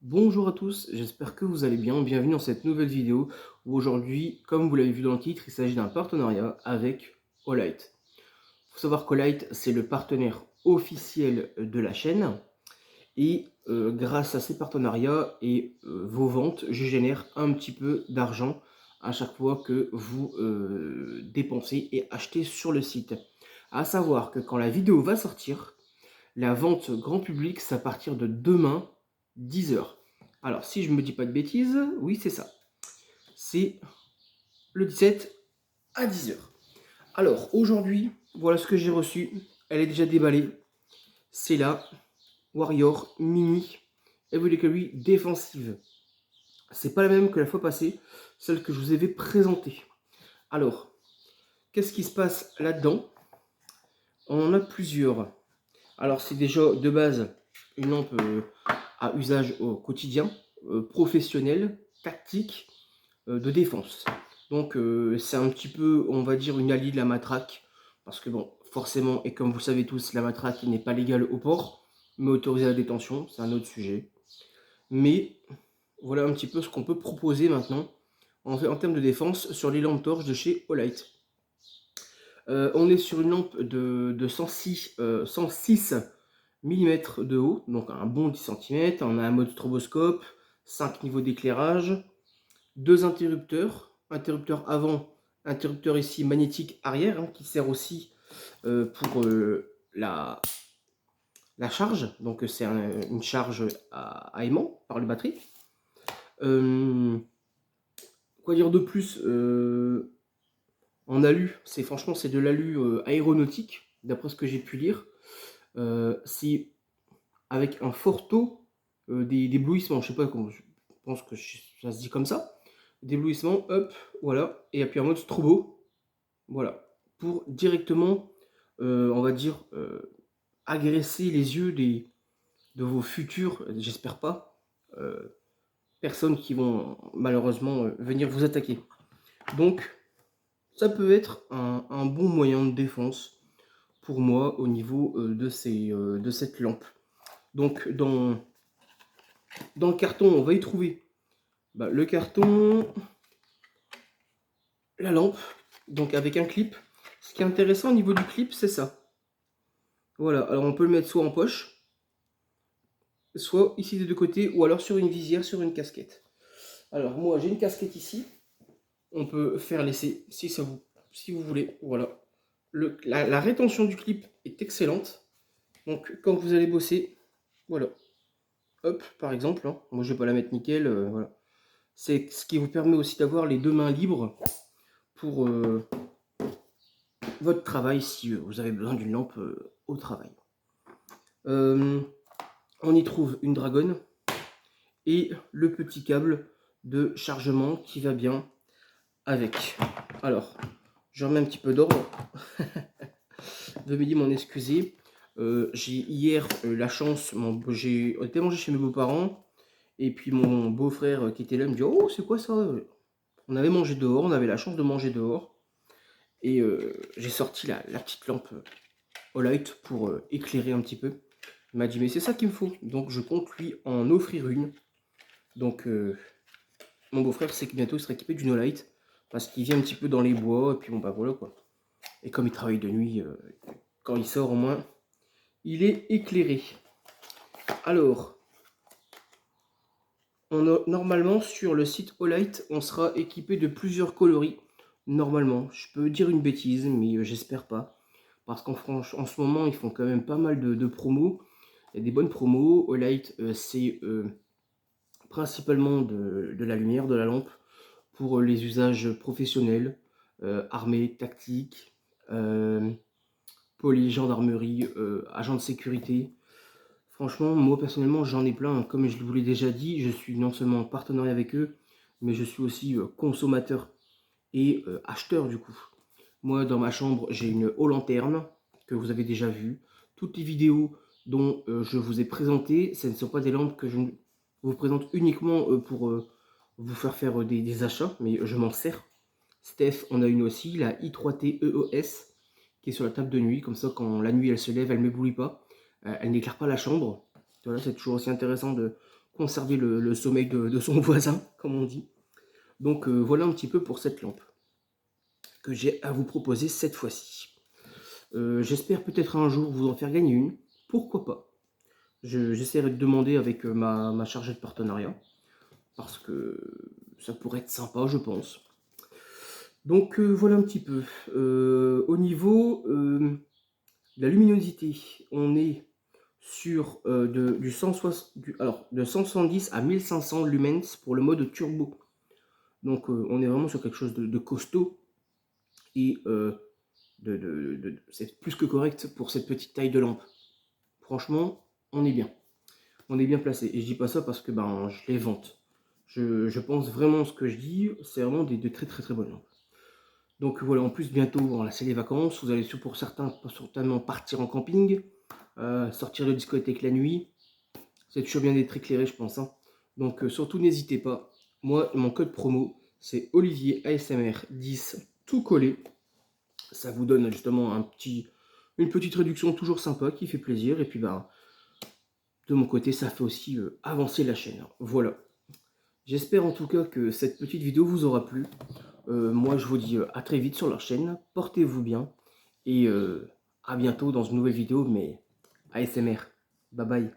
Bonjour à tous, j'espère que vous allez bien. Bienvenue dans cette nouvelle vidéo où aujourd'hui, comme vous l'avez vu dans le titre, il s'agit d'un partenariat avec Olight. Il faut savoir qu'Olight, c'est le partenaire officiel de la chaîne et grâce à ces partenariats et vos ventes, je génère un petit peu d'argent à chaque fois que vous dépensez et achetez sur le site. À savoir que quand la vidéo va sortir, la vente grand public, c'est à partir de demain, 10 h. Alors, si je ne me dis pas de bêtises, oui, c'est ça. C'est le 17 à 10 h. Alors, aujourd'hui, voilà ce que j'ai reçu. Elle est déjà déballée. C'est la Warrior Mini Evolutionary défensive. C'est pas la même que la fois passée, celle que je vous avais présentée. Alors, qu'est-ce qui se passe là-dedans? On en a plusieurs. Alors, c'est déjà de base une lampe à usage au quotidien, professionnel, tactique, de défense. Donc c'est un petit peu, on va dire, une alliée de la matraque, parce que bon, forcément, et comme vous le savez tous, la matraque n'est pas légale au port, mais autorisée à la détention, c'est un autre sujet. Mais voilà un petit peu ce qu'on peut proposer maintenant en termes de défense sur les lampes torches de chez Olight. On est sur une lampe de 106 mm de haut, donc un bon 10 cm. On a un mode stroboscope, 5 niveaux d'éclairage, 2 interrupteurs, interrupteur avant, interrupteur ici magnétique arrière, qui sert aussi pour la charge. Donc c'est une charge à aimant par le batterie. Quoi dire de plus? En alu, franchement c'est de l'alu aéronautique, d'après ce que j'ai pu lire. C'est avec un fort taux d'éblouissement, je sais pas comment, je pense que ça se dit comme ça. D'éblouissement, hop, voilà, et puis en mode strobo, voilà, pour directement, on va dire, agresser les yeux de vos futurs, j'espère pas, personnes qui vont malheureusement venir vous attaquer. Donc, ça peut être un bon moyen de défense pour moi au niveau de cette lampe. Donc, dans le carton, on va y trouver le carton, la lampe, donc avec un clip. Ce qui est intéressant au niveau du clip, c'est ça. Voilà, alors on peut le mettre soit en poche, soit ici des deux côtés, ou alors sur une visière, sur une casquette. Alors moi j'ai une casquette ici, on peut faire l'essai si vous voulez. Voilà. La rétention du clip est excellente. Donc quand vous allez bosser, voilà. Hop, par exemple, hein. Moi je vais pas la mettre nickel, voilà. C'est ce qui vous permet aussi d'avoir les deux mains libres pour votre travail si vous avez besoin d'une lampe au travail. On y trouve une dragonne et le petit câble de chargement qui va bien avec. Alors, je remets un petit peu d'ordre. Veuillez m'en excuser. J'ai hier la chance, j'ai été mangé chez mes beaux-parents, et puis mon beau-frère qui était là me dit: «Oh, c'est quoi ça?» On avait mangé dehors, on avait la chance de manger dehors, et j'ai sorti la petite lampe Olight pour éclairer un petit peu. Il m'a dit: «Mais c'est ça qu'il me faut», donc je compte lui en offrir une. Donc mon beau-frère sait que bientôt il sera équipé d'une Olight, parce qu'il vient un petit peu dans les bois, et puis bon bah voilà quoi. Et comme il travaille de nuit, quand il sort au moins, il est éclairé. Alors, normalement sur le site Olight, on sera équipé de plusieurs coloris. Normalement, je peux dire une bêtise, mais j'espère pas. Parce qu'en ce moment, ils font quand même pas mal de promos. Il y a des bonnes promos. Olight, c'est principalement de la lumière, de la lampe, pour les usages professionnels, armée, tactique, police, gendarmerie, agents de sécurité. Franchement, moi personnellement, j'en ai plein. Comme je vous l'ai déjà dit, je suis non seulement en partenariat avec eux, mais je suis aussi consommateur et acheteur du coup. Moi, dans ma chambre, j'ai une haut lanterne que vous avez déjà vue. Toutes les vidéos dont je vous ai présenté, ce ne sont pas des lampes que je vous présente uniquement pour vous faire des achats, mais je m'en sers. Steph, on a une aussi, la i3T EOS, qui est sur la table de nuit. Comme ça, quand la nuit elle se lève, elle ne m'éblouit pas. Elle n'éclaire pas la chambre. Voilà, c'est toujours aussi intéressant conserver le sommeil de son voisin, comme on dit. Donc voilà un petit peu pour cette lampe que j'ai à vous proposer cette fois-ci. J'espère peut-être un jour vous en faire gagner une, pourquoi pas. J'essaierai de demander avec ma chargée de partenariat, parce que ça pourrait être sympa, je pense. Donc voilà un petit peu. Au niveau de la luminosité, on est sur de 170 à 1500 lumens pour le mode turbo. Donc on est vraiment sur quelque chose de costaud et c'est plus que correct pour cette petite taille de lampe. Franchement, on est bien. On est bien placé. Et je dis pas ça parce que ben, je les vante. Je pense vraiment ce que je dis, c'est vraiment de très très très bonnes lampes. Donc voilà, en plus bientôt, là c'est les vacances, vous allez pour certains certainement partir en camping, sortir de discothèque la nuit. C'est toujours bien d'être éclairé, je pense. Hein. Donc surtout n'hésitez pas. Moi, mon code promo, c'est Olivier ASMR 10 tout collé. Ça vous donne justement une petite réduction toujours sympa qui fait plaisir. Et puis bah, de mon côté, ça fait aussi avancer la chaîne. Voilà. J'espère en tout cas que cette petite vidéo vous aura plu. Moi, je vous dis à très vite sur leur chaîne. Portez-vous bien. Et à bientôt dans une nouvelle vidéo, mais ASMR. Bye bye.